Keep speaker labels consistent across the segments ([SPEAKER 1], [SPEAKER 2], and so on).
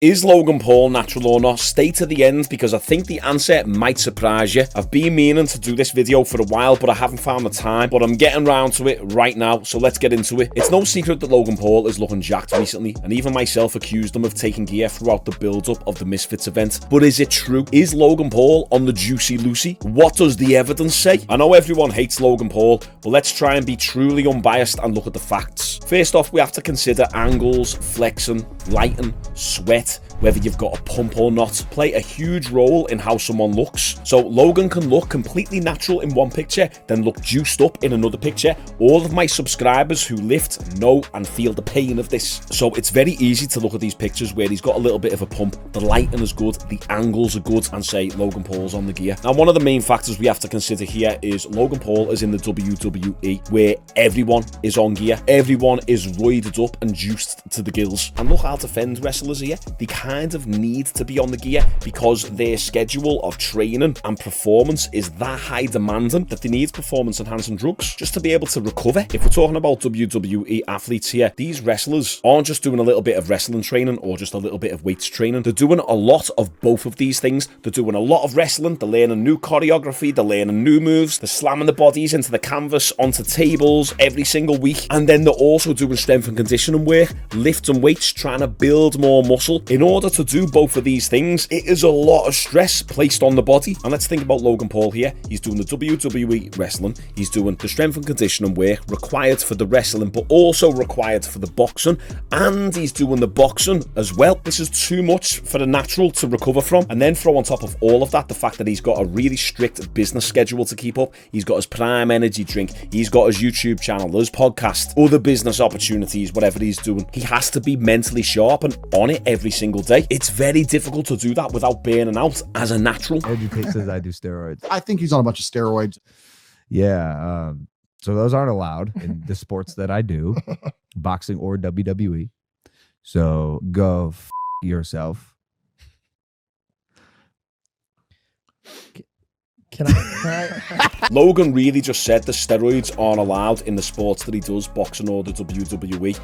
[SPEAKER 1] Is Logan Paul natural or not? Stay to the end because I think the answer might surprise you. I've been meaning to do this video for a while, but I haven't found the time. But I'm getting around to it right now, so let's get into it. It's no secret that Logan Paul is looking jacked recently, and even myself accused him of taking gear throughout the build-up of the Misfits event. But is it true? Is Logan Paul on the Juicy Lucy? What does the evidence say? I know everyone hates Logan Paul, but let's try and be truly unbiased and look at the facts. First off, we have to consider angles, flexing, lighting, sweat, whether you've got a pump or not, play a huge role in how someone looks. So Logan can look completely natural in one picture, then look juiced up in another picture. All of my subscribers who lift know and feel the pain of this. So it's very easy to look at these pictures where he's got a little bit of a pump, the lighting is good, the angles are good, and say Logan Paul's on the gear. Now, one of the main factors we have to consider here is Logan Paul is in the WWE, where everyone is on gear, everyone is roided up and juiced to the gills. And look, I'll defend wrestlers here. They kind of need to be on the gear because their schedule of training and performance is that high demanding that they need performance enhancing drugs just to be able to recover. If we're talking about WWE athletes here, these wrestlers aren't just doing a little bit of wrestling training or just a little bit of weights training. They're doing a lot of both of these things. They're doing a lot of wrestling, they're learning new choreography, they're learning new moves, they're slamming the bodies into the canvas, onto tables every single week, and then they're also doing strength and conditioning work, lifting weights, trying to build more muscle. In order to do both of these things, it is a lot of stress placed on the body. And let's think about Logan Paul here. He's doing the WWE wrestling, he's doing the strength and conditioning work required for the wrestling, but also required for the boxing, and he's doing the boxing as well. This is too much for a natural to recover from. And then throw on top of all of that the fact that he's got a really strict business schedule to keep up. He's got his Prime energy drink, he's got his YouTube channel, his podcast, other business opportunities, whatever he's doing. He has to be mentally sharp and on it every single day. It's very difficult to do that without burning out as a natural.
[SPEAKER 2] Educate says I do steroids.
[SPEAKER 3] I think he's on a bunch of steroids.
[SPEAKER 2] Yeah. So those aren't allowed in the sports that I do, boxing or WWE. So go yourself.
[SPEAKER 4] Can I?
[SPEAKER 1] Logan really just said the steroids aren't allowed in the sports that he does, boxing or the WWE.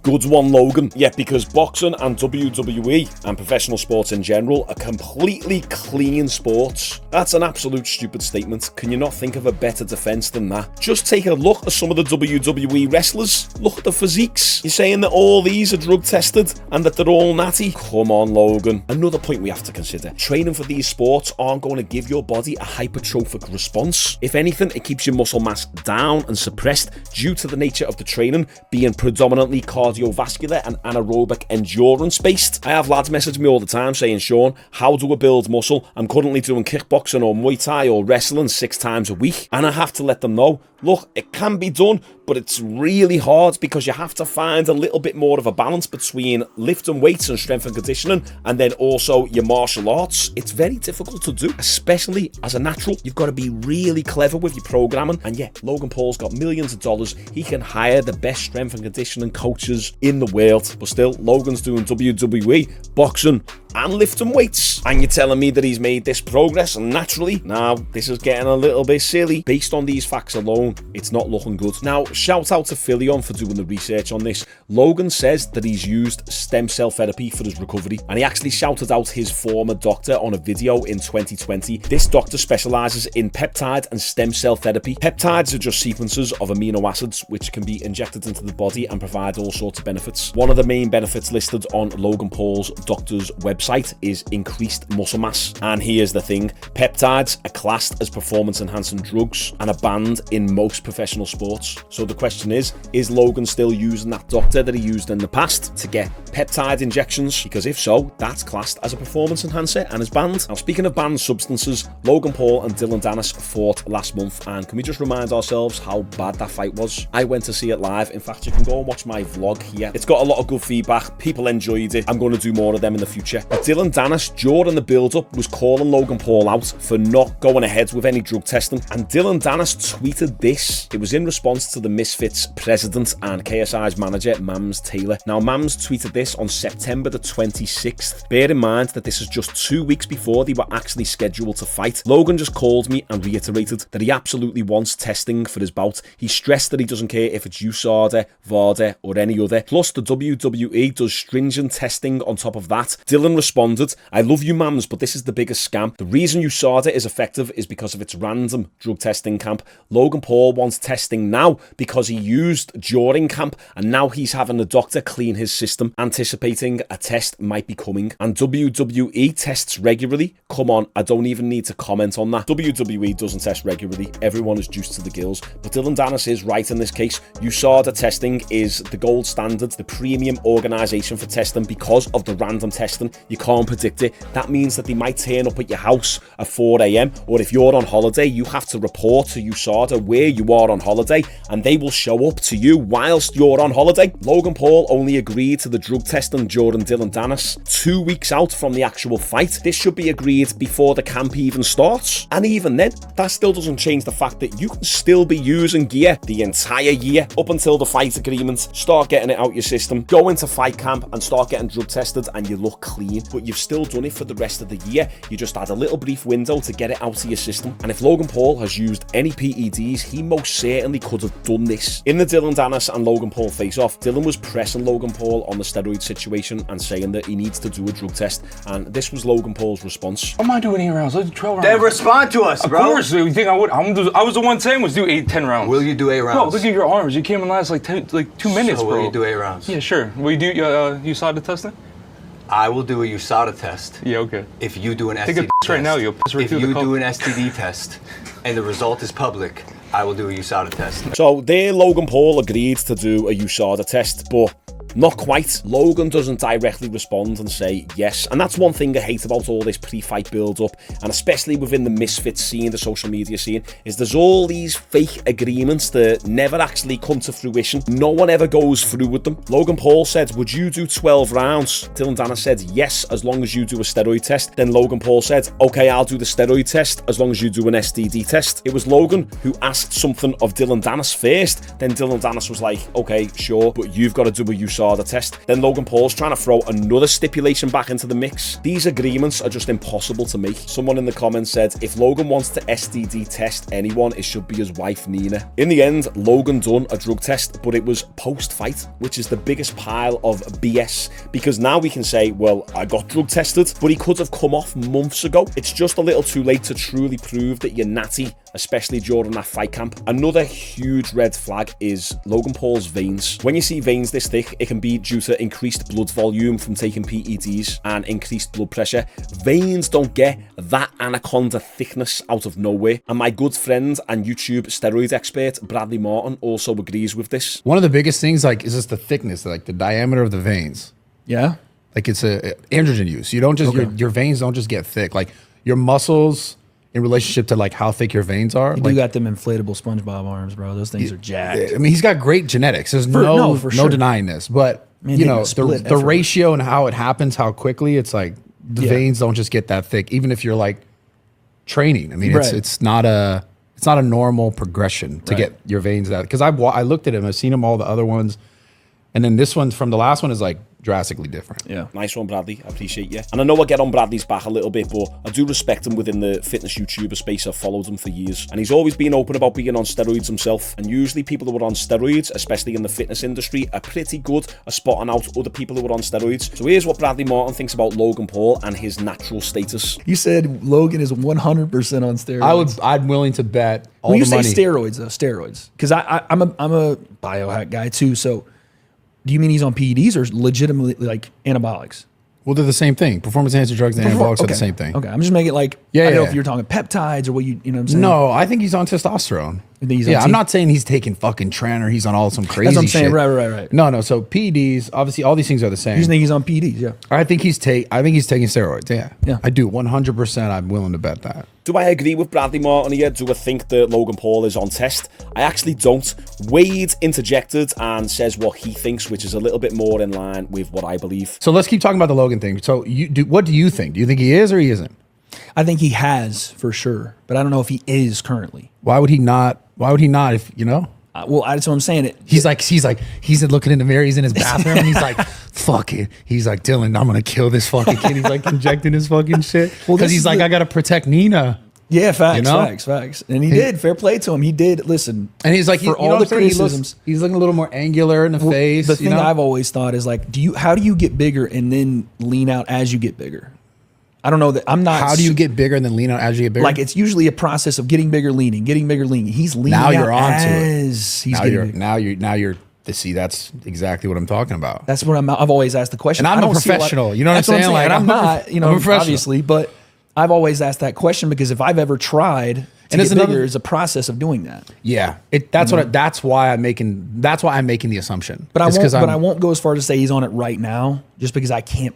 [SPEAKER 1] Good one, Logan. Yeah, because boxing and WWE and professional sports in general are completely clean sports. That's an absolute stupid statement. Can you not think of a better defense than that? Just take a look at some of the WWE wrestlers. Look at the physiques. You're saying that all these are drug tested and that they're all natty? Come on, Logan. Another point we have to consider. Training for these sports aren't going to give your body a hypertrophic response. If anything, it keeps your muscle mass down and suppressed due to the nature of the training being predominantly cardiovascular and anaerobic endurance based. I have lads message me all the time saying, Shaun, how do I build muscle? I'm currently doing kickboxing or Muay Thai or wrestling 6 times a week. And I have to let them know, look, it can be done, but it's really hard because you have to find a little bit more of a balance between lifting weights and strength and conditioning and then also your martial arts. It's very difficult to do, especially as a natural. You've got to be really clever with your programming. And yeah, Logan Paul's got millions of dollars. He can hire the best strength and conditioning coaches in the world. But still, Logan's doing WWE, boxing, and lifting weights. And you're telling me that he's made this progress naturally? Now, this is getting a little bit silly. Based on these facts alone, it's not looking good. Now, shout out to Philion for doing the research on this. Logan says that he's used stem cell therapy for his recovery, and he actually shouted out his former doctor on a video in 2020. This doctor specializes in peptide and stem cell therapy. Peptides are just sequences of amino acids which can be injected into the body and provide all sorts of benefits. One of the main benefits listed on Logan Paul's doctor's website is increased muscle mass. And here's the thing, peptides are classed as performance enhancing drugs and are banned in most professional sports. So the question is Logan still using that doctor that he used in the past to get peptide injections? Because if so, that's classed as a performance enhancer and is banned. Now, speaking of banned substances, Logan Paul and Dylan Dennis fought last month, and can we just remind ourselves how bad that fight was? I went to see it live. In fact, you can go and watch my vlog here. It's got a lot of good feedback. People enjoyed it. I'm going to do more of them in the future. But Dylan Dennis, during the build-up, was calling Logan Paul out for not going ahead with any drug testing. And Dylan Dennis tweeted this. It was in response to the Misfits president and KSI's manager, Mams Taylor. Now, Mams tweeted this on September the 26th. Bear in mind that this is just 2 weeks before they were actually scheduled to fight. Logan just called me and reiterated that he absolutely wants testing for his bout. He stressed that he doesn't care if it's USADA, VADA, or any other. Plus, the WWE does stringent testing on top of that. Dylan responded, I love you, Mams, but this is the biggest scam. The reason USADA is effective is because of its random drug testing camp. Logan Paul wants testing now because he used during camp, and now he's having the doctor clean his system, anticipating a test might be coming. And WWE tests regularly. Come on, I don't even need to comment on that. WWE doesn't test regularly. Everyone is juiced to the gills. But Dylan Dennis is right in this case. USADA testing is the gold standard, the premium organisation for testing because of the random testing. You can't predict it. That means that they might turn up at your house at 4 a.m. or if you're on holiday, you have to report to USADA where you are on holiday and they will show up to you whilst you're on holiday. Logan Paul only agreed to the drug testing during Dylan Dennis 2 weeks out from the actual fight. This should be agreed before the camp even starts. And even then, that still doesn't change the fact that you can still be using gear the entire year up until the fight agreement. Start getting it out your system, go into fight camp and start getting drug tested and you look clean. But you've still done it for the rest of the year. You just had a little brief window to get it out of your system. And if Logan Paul has used any PEDs, he most certainly could have done this. In the Dylan Dennis and Logan Paul face-off, Dylan was pressing Logan Paul on the steroid situation and saying that he needs to do a drug test. And this was Logan Paul's response.
[SPEAKER 3] I'm not doing 8 rounds. Let's do 12 rounds.
[SPEAKER 5] Then respond to us, bro.
[SPEAKER 3] Of course. You think I would? I was the one saying was do 10 rounds.
[SPEAKER 5] Will you do 8 rounds?
[SPEAKER 3] Bro, look at your arms. You came in last like 2 minutes,
[SPEAKER 5] so
[SPEAKER 3] bro.
[SPEAKER 5] will you do 8 rounds?
[SPEAKER 3] Yeah, sure. Will you do USADA testing?
[SPEAKER 5] I will do a USADA test.
[SPEAKER 3] Yeah, okay.
[SPEAKER 5] If you do an STD
[SPEAKER 3] Take a piss
[SPEAKER 5] test.
[SPEAKER 3] right now, you'll piss right
[SPEAKER 5] if
[SPEAKER 3] through the
[SPEAKER 5] you
[SPEAKER 3] cup.
[SPEAKER 5] do an STD test and the result is public, I will do a USADA test.
[SPEAKER 1] So there, Logan Paul agreed to do a USADA test, but not quite. Logan doesn't directly respond and say yes. And that's one thing I hate about all this pre-fight build-up, and especially within the Misfits scene, the social media scene, is there's all these fake agreements that never actually come to fruition. No one ever goes through with them. Logan Paul said, would you do 12 rounds? Dylan Dennis said, yes, as long as you do a steroid test. Then Logan Paul said, okay, I'll do the steroid test as long as you do an STD test. It was Logan who asked something of Dylan Dennis first. Then Dylan Dennis was like, okay, sure, but you've got to do a USADA test. Then Logan Paul's trying to throw another stipulation back into the mix. These agreements are just impossible to make. Someone in the comments said, if Logan wants to STD test anyone, it should be his wife, Nina. In the end, Logan done a drug test, but it was post-fight, which is the biggest pile of BS, because now we can say, well, I got drug tested, but he could have come off months ago. It's just a little too late to truly prove that you're natty, especially during that fight camp. Another huge red flag is Logan Paul's veins. When you see veins this thick, it can be due to increased blood volume from taking PEDs and increased blood pressure. Veins don't get that anaconda thickness out of nowhere. And my good friend and YouTube steroid expert, Bradley Martin, also agrees with this.
[SPEAKER 6] One of the biggest things, like, is just the thickness, like the diameter of the veins.
[SPEAKER 4] Yeah.
[SPEAKER 6] Like, it's a androgen use. You don't just, your veins don't just get thick. Like, your muscles in relationship to like how thick your veins are.
[SPEAKER 4] You
[SPEAKER 6] like,
[SPEAKER 4] got them inflatable SpongeBob arms, bro. Those things are jacked.
[SPEAKER 6] I mean, he's got great genetics. There's no
[SPEAKER 4] sure.
[SPEAKER 6] denying this. But
[SPEAKER 4] Man,
[SPEAKER 6] you
[SPEAKER 4] they
[SPEAKER 6] know,
[SPEAKER 4] can split
[SPEAKER 6] the
[SPEAKER 4] effortless.
[SPEAKER 6] ratio and how it happens, how quickly, it's like the veins don't just get that thick, even if you're like training. I mean,
[SPEAKER 4] Right.
[SPEAKER 6] it's not a normal progression to get your veins that. Because I looked at him, I've seen him all the other ones, and then this one from the last one is like drastically different.
[SPEAKER 4] Yeah.
[SPEAKER 1] Nice one, Bradley. I appreciate you. And I know I get on Bradley's back a little bit, but I do respect him within the fitness YouTuber space. I've followed him for years. And he's always been open about being on steroids himself. And usually people who are on steroids, especially in the fitness industry, are pretty good at spotting out other people who are on steroids. So here's what Bradley Martin thinks about Logan Paul and his natural status.
[SPEAKER 4] You said Logan is 100% on steroids.
[SPEAKER 6] I'm willing to bet all
[SPEAKER 4] When you
[SPEAKER 6] the
[SPEAKER 4] say
[SPEAKER 6] money.
[SPEAKER 4] steroids, though, steroids, because I'm a biohack guy too. So, do you mean he's on PEDs or legitimately like anabolics?
[SPEAKER 6] Well, they're the same thing. Performance enhancing drugs and anabolics are the same thing.
[SPEAKER 4] Okay, I'm just making it like,
[SPEAKER 6] Yeah,
[SPEAKER 4] I don't know
[SPEAKER 6] yeah.
[SPEAKER 4] if you're talking peptides or what you know what I'm saying?
[SPEAKER 6] No, I think he's on testosterone. Yeah, I'm not saying he's taking fucking Tren or he's on all some crazy
[SPEAKER 4] That's what I'm saying.
[SPEAKER 6] shit.
[SPEAKER 4] Right.
[SPEAKER 6] No. So PEDs, obviously, all these things are the same.
[SPEAKER 4] You think he's on PEDs? Yeah.
[SPEAKER 6] I think he's taking steroids. Yeah. I do 100%. I'm willing to bet that.
[SPEAKER 1] Do I agree with Bradley Martin here? Do I think that Logan Paul is on test? I actually don't. Wade interjected and says what he thinks, which is a little bit more in line with what I believe.
[SPEAKER 6] So let's keep talking about the Logan thing. So what do you think? Do you think he is or he isn't?
[SPEAKER 4] I think he has for sure, but I don't know if he is currently.
[SPEAKER 6] Why would he not? Why would he not? If you know.
[SPEAKER 4] Well, that's what I'm saying.
[SPEAKER 6] He's looking in the mirror. He's in his bathroom. And he's like, fuck it. He's like, Dylan, I'm gonna kill this fucking kid. He's like injecting his fucking shit. Because he's like, I gotta protect Nina.
[SPEAKER 4] Yeah, facts. And he did. Fair play to him. He did. Listen.
[SPEAKER 6] And he's like,
[SPEAKER 4] for all the criticisms,
[SPEAKER 6] he's looking a little more angular in the face.
[SPEAKER 4] The thing I've always thought is like, how do you get bigger and then lean out as you get bigger? I don't know that I'm not.
[SPEAKER 6] How do you get bigger and then lean out as you get bigger?
[SPEAKER 4] Like it's usually a process of getting bigger, leaning. He's leaning
[SPEAKER 6] now
[SPEAKER 4] out
[SPEAKER 6] you're onto
[SPEAKER 4] as
[SPEAKER 6] it.
[SPEAKER 4] he's
[SPEAKER 6] now you're to see. That's exactly what I'm talking about.
[SPEAKER 4] That's what I've always asked the question.
[SPEAKER 6] And I'm a professional. You know what I'm saying?
[SPEAKER 4] Like,
[SPEAKER 6] and
[SPEAKER 4] I'm not. You know, obviously, but I've always asked that question because if I've ever tried to get bigger, it's a process of doing that.
[SPEAKER 6] Yeah, that's why I'm making the assumption.
[SPEAKER 4] But I won't go as far as to say he's on it right now, just because I can't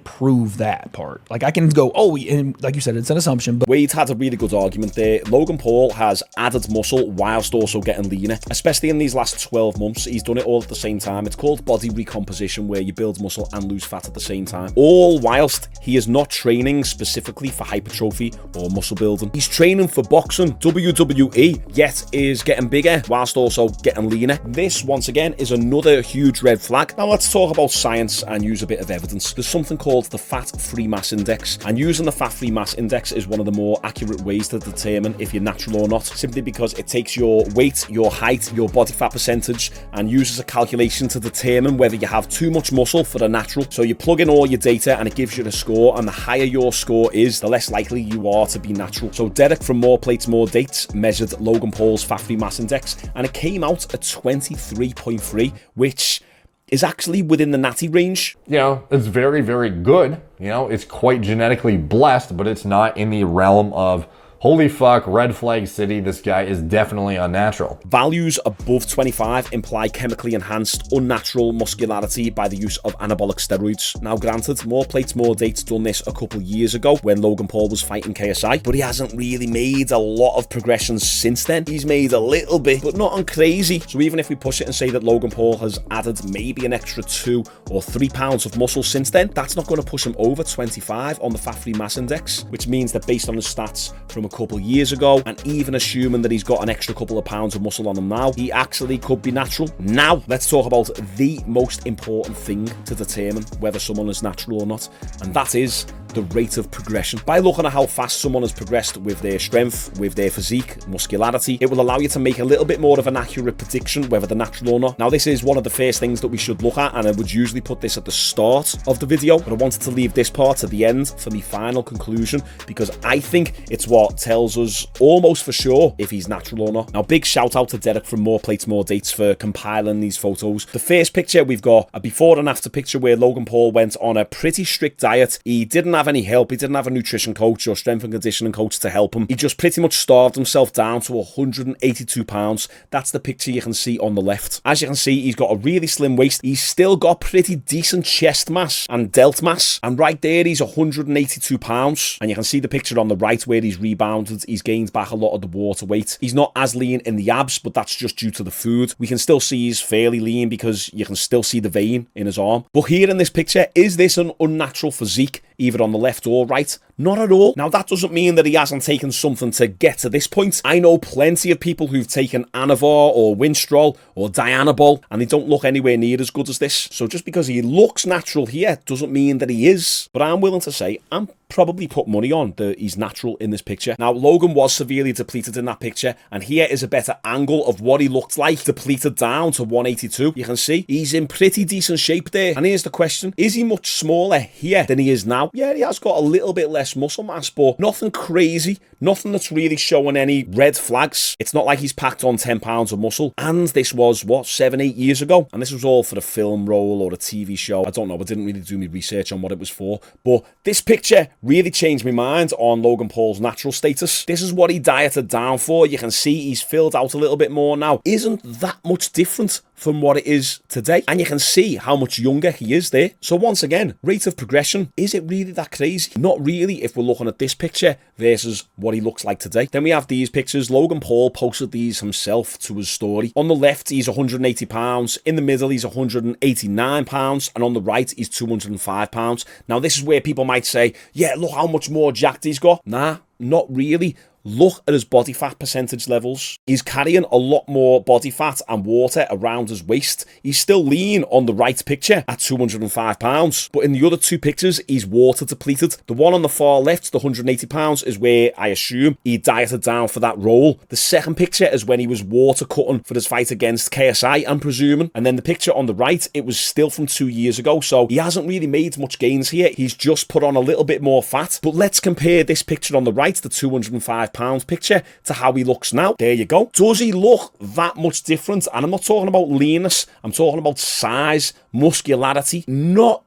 [SPEAKER 4] prove that part. Like I can go, and like you said, it's an assumption. But
[SPEAKER 1] Wade had a really good argument there. Logan Paul has added muscle whilst also getting leaner, especially in these last 12 months. He's done it all at the same time. It's called body recomposition, where you build muscle and lose fat at the same time. All whilst he is not training specifically for hypertrophy or muscle building. He's training for boxing, WWE, yet is getting bigger whilst also getting leaner. This, once again, is another huge red flag. Now let's talk about science and use a bit of evidence. There's something called the fat-free mass index, and using the fat-free mass index is one of the more accurate ways to determine if you're natural or not, simply because it takes your weight, your height, your body fat percentage, and uses a calculation to determine whether you have too much muscle for the natural. So you plug in all your data and it gives you a score, and the higher your score is, the less likely you are to be natural. So Derek from More Plates More Dates measured Logan Paul's fat-free mass index, and it came out at 23.3, which is actually within the natty range.
[SPEAKER 7] You know, it's very, very good. You know, it's quite genetically blessed, but it's not in the realm of, holy fuck, red flag city, this guy is definitely unnatural.
[SPEAKER 1] Values above 25 imply chemically enhanced, unnatural muscularity by the use of anabolic steroids. Now granted, More Plates More Dates done this a couple years ago when Logan Paul was fighting KSI, but he hasn't really made a lot of progressions since then. He's made a little bit, but not on crazy. So even if we push it and say that Logan Paul has added maybe an extra 2 or 3 pounds of muscle since then, that's not going to push him over 25 on the fat-free mass index, which means that based on his stats from a couple years ago, and even assuming that he's got an extra couple of pounds of muscle on him now, he actually could be natural. Now, let's talk about the most important thing to determine whether someone is natural or not, and that is the rate of progression. By looking at how fast someone has progressed with their strength, with their physique, muscularity, it will allow you to make a little bit more of an accurate prediction whether they're natural or not. Now, this is one of the first things that we should look at, and I would usually put this at the start of the video, but I wanted to leave this part at the end for my final conclusion, because I think it's what tells us almost for sure if he's natural or not. Now, big shout out to Derek from More Plates More Dates for compiling these photos. The first picture, we've got a before and after picture where Logan Paul went on a pretty strict diet. He didn't have any help. He didn't have a nutrition coach or strength and conditioning coach to help him. He just pretty much starved himself down to 182 pounds. That's the picture you can see on the left. As you can see, he's got a really slim waist. He's still got pretty decent chest mass and delt mass. And right there, he's 182 pounds. And you can see the picture on the right where he's rebounded. He's gained back a lot of the water weight. He's not as lean in the abs, but that's just due to the food. We can still see he's fairly lean because you can still see the vein in his arm. But here in this picture, is this an unnatural physique, either on the left or right? Not at all. Now, that doesn't mean that he hasn't taken something to get to this point. I know plenty of people who've taken Anavar or Winstrol or Dianabol, and they don't look anywhere near as good as this. So just because he looks natural here doesn't mean that he is. But I'm willing to say, I'm probably put money on that he's natural in this picture. Now, Logan was severely depleted in that picture, and here is a better angle of what he looked like depleted down to 182. You can see he's in pretty decent shape there. And here's the question, is he much smaller here than he is now? Yeah, he has got a little bit less less muscle mass, but nothing crazy, nothing that's really showing any red flags. It's not like he's packed on 10 pounds of muscle. And this was, what, 7-8 years ago? And this was all for a film role or a TV show. I don't know. I didn't really do my research on what it was for. But this picture really changed my mind on Logan Paul's natural status. This is what he dieted down for. You can see he's filled out a little bit more now. Isn't that much different from what it is today? And you can see how much younger he is there. So once again, rate of progression, is it really that crazy? Not really if we're looking at this picture versus what he looks like today. Then we have these pictures. Logan Paul posted these himself to his story. On the left, he's 180 pounds. In the middle, he's 189 pounds. And on the right, he's 205 pounds. Now, this is where people might say, yeah, look how much more jacked he's got. Nah, not really. Look at his body fat percentage levels. He's carrying a lot more body fat and water around his waist. He's still lean on the right picture at 205 pounds. But in the other two pictures, he's water depleted. The one on the far left, the 180 pounds, is where I assume he dieted down for that role. The second picture is when he was water cutting for his fight against KSI, I'm presuming. And then the picture on the right, it was still from 2 years ago. So he hasn't really made much gains here. He's just put on a little bit more fat. But let's compare this picture on the right, the 205 pounds picture, to how he looks now. There you go. Does he look that much different? And I'm not talking about leanness. I'm talking about size, muscularity. Not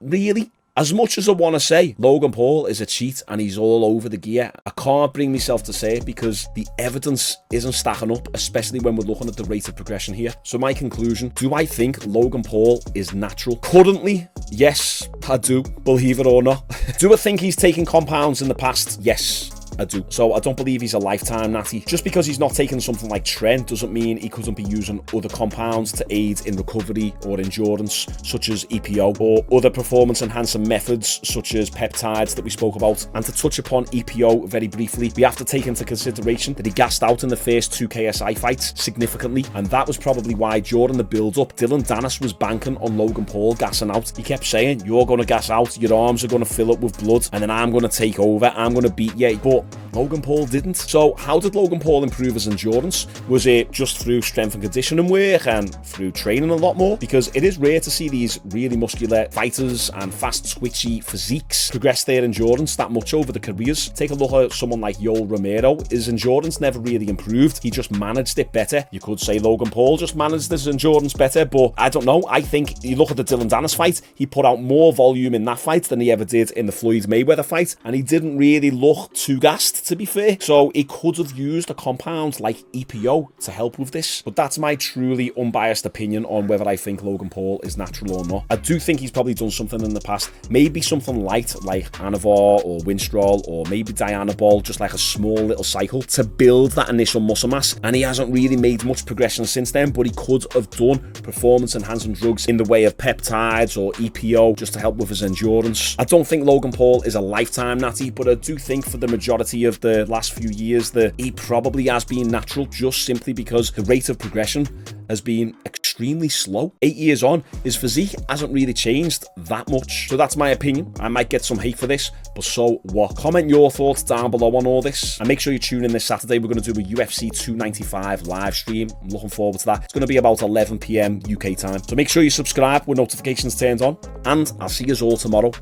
[SPEAKER 1] really. As much as I want to say Logan Paul is a cheat and he's all over the gear, I can't bring myself to say it because the evidence isn't stacking up, especially when we're looking at the rate of progression here. So my conclusion, do I think Logan Paul is natural? Currently, yes, I do, believe it or not. Do I think he's taken compounds in the past? Yes, I do. So I don't believe he's a lifetime natty. Just because he's not taking something like Trent doesn't mean he couldn't be using other compounds to aid in recovery or endurance, such as EPO, or other performance enhancing methods such as peptides that we spoke about. And to touch upon EPO very briefly, we have to take into consideration that he gassed out in the first 2 KSI fights significantly, and that was probably why during the build-up, Dylan Dennis was banking on Logan Paul gassing out. He kept saying, you're going to gas out, your arms are going to fill up with blood, and then I'm going to take over, I'm going to beat you. But Logan Paul didn't. So how did Logan Paul improve his endurance? Was it just through strength and conditioning work and through training a lot more? Because it is rare to see these really muscular fighters and fast twitchy physiques progress their endurance that much over the careers. Take a look at someone like Yoel Romero. His endurance never really improved. He just managed it better. You could say Logan Paul just managed his endurance better, but I don't know. I think you look at the Dylan Dennis fight, he put out more volume in that fight than he ever did in the Floyd Mayweather fight, and he didn't really look too gassed, to be fair. So he could have used a compound like EPO to help with this, but that's my truly unbiased opinion on whether I think Logan Paul is natural or not. I do think he's probably done something in the past, maybe something light like Anavar or Winstrol or maybe Dianabol, just like a small little cycle to build that initial muscle mass, and he hasn't really made much progression since then, but he could have done performance enhancing drugs in the way of peptides or EPO just to help with his endurance. I don't think Logan Paul is a lifetime natty, but I do think for the majority of the last few years that he probably has been natural, just simply because the rate of progression has been extremely slow. 8 years on, his physique hasn't really changed that much. So that's my opinion. I might get some hate for this, but so what? Comment your thoughts down below on all this, and make sure you tune in this Saturday. We're going to do a UFC 295 live stream. I'm looking forward to that. It's going to be about 11 PM UK time. So make sure you subscribe with notifications turned on, and I'll see you all tomorrow.